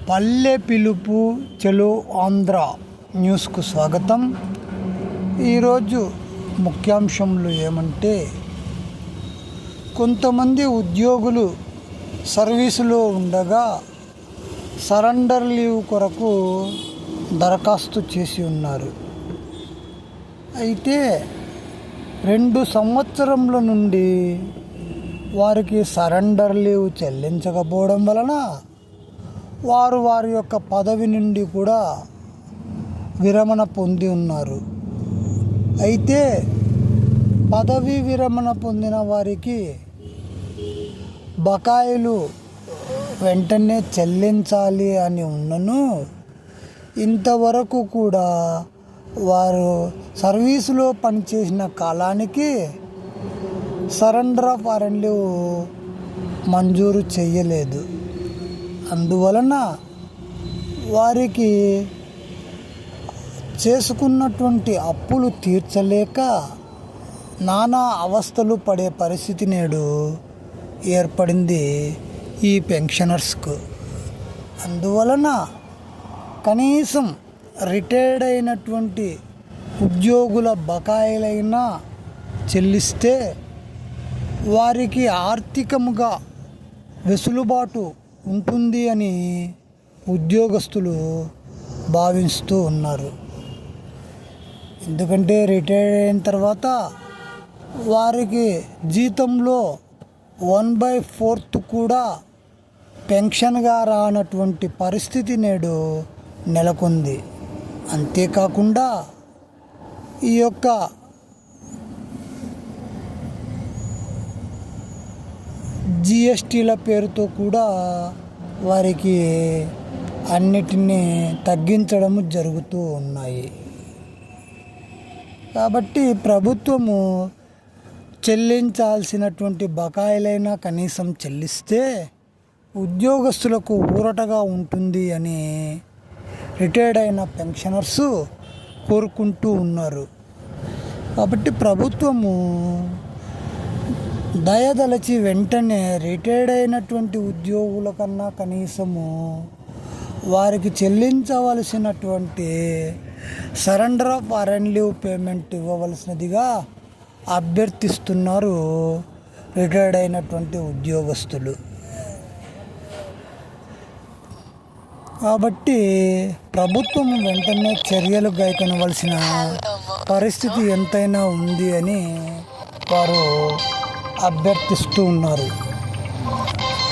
పల్లె పిలుపు చెలో ఆంధ్ర న్యూస్కు స్వాగతం. ఈరోజు ముఖ్యాంశంలో ఏమంటే, కొంతమంది ఉద్యోగులు సర్వీసులో ఉండగా సరెండర్ లీవ్ కొరకు దరఖాస్తు చేసి ఉన్నారు. అయితే 2 సంవత్సరముల నుండి వారికి సరెండర్ లీవ్ చెల్లించకపోవడం వలన వారి యొక్క పదవి నుండి కూడా విరమణ పొంది ఉన్నారు. అయితే పదవి విరమణ పొందిన వారికి బకాయిలు వెంటనే చెల్లించాలి అని ఉన్నను ఇంతవరకు కూడా వారు సర్వీసులో పనిచేసిన కాలానికి సరెండర్ ఆఫ్ వారెంట్ లీవ్ మంజూరు చేయలేదు. అందువలన వారికి చేసుకున్నటువంటి అప్పులు తీర్చలేక నానా అవస్థలు పడే పరిస్థితి నేడు ఏర్పడింది ఈ పెన్షనర్స్కు. అందువలన కనీసం రిటైర్డ్ అయినటువంటి ఉద్యోగుల బకాయిలైనా చెల్లిస్తే వారికి ఆర్థికంగా వెసులుబాటు ఉంటుంది అని ఉద్యోగస్తులు భావిస్తూ ఉన్నారు. ఎందుకంటే రిటైర్ అయిన తర్వాత వారికి జీతంలో 1/4 కూడా పెన్షన్గా రానటువంటి పరిస్థితి నేడు నెలకొంది. అంతేకాకుండా ఈ యొక్క జిఎస్టీల పేరుతో కూడా వారికి అన్నిటినీ తగ్గించడం జరుగుతూ ఉన్నాయి. కాబట్టి ప్రభుత్వము చెల్లించాల్సినటువంటి బకాయిలైనా కనీసం చెల్లిస్తే ఉద్యోగస్తులకు ఊరటగా ఉంటుంది అని రిటైర్డ్ అయిన పెన్షనర్స్ కోరుకుంటూ ఉన్నారు. కాబట్టి ప్రభుత్వము దయదలచి వెంటనే రిటైర్డ్ అయినటువంటి ఉద్యోగుల కన్నా కనీసము వారికి చెల్లించవలసినటువంటి surrender of warrant leave payment ఇవ్వవలసినదిగా అభ్యర్థిస్తున్నారు రిటైర్డ్ అయినటువంటి ఉద్యోగస్తులు. కాబట్టి ప్రభుత్వం వెంటనే చర్యలు గైకొనవలసిన పరిస్థితి ఎంతైనా ఉంది అని వారు అభ్యర్థిస్తూ ఉన్నారు.